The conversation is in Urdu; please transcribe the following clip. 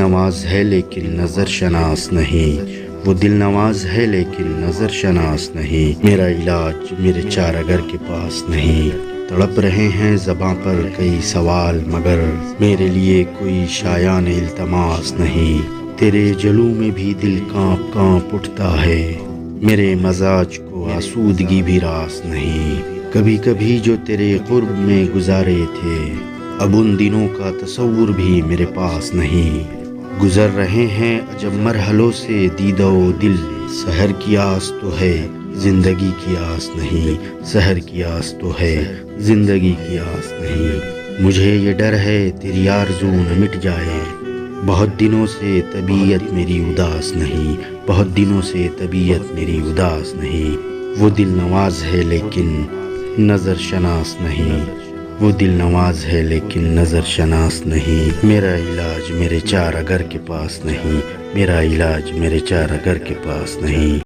نواز ہے لیکن نظر شناس نہیں، وہ دل نواز ہے لیکن نظر شناس نہیں۔ میرا علاج میرے چارگر کے پاس نہیں، تڑپ رہے ہیں زباں پر کئی سوال مگر میرے لیے کوئی شایان التماس نہیں۔ تیرے جلو میں بھی دل کانپ کانپ اٹھتا ہے، میرے مزاج کو آسودگی بھی راس نہیں۔ کبھی کبھی جو تیرے قرب میں گزارے تھے، اب ان دنوں کا تصور بھی میرے پاس نہیں۔ گزر رہے ہیں عجب مرحلوں سے دیدہ و دل، سحر کی آس تو ہے زندگی کی آس نہیں، سحر کی آس تو ہے زندگی کی آس نہیں۔ مجھے یہ ڈر ہے تیری آرزو نہ مٹ جائے، بہت دنوں سے طبیعت میری اداس نہیں، بہت دنوں سے طبیعت میری اداس نہیں۔ وہ دل نواز ہے لیکن نظر شناس نہیں، وہ دل نواز ہے لیکن نظر شناس نہیں۔ میرا علاج میرے چارگر کے پاس نہیں، میرا علاج میرے چارگر کے پاس نہیں۔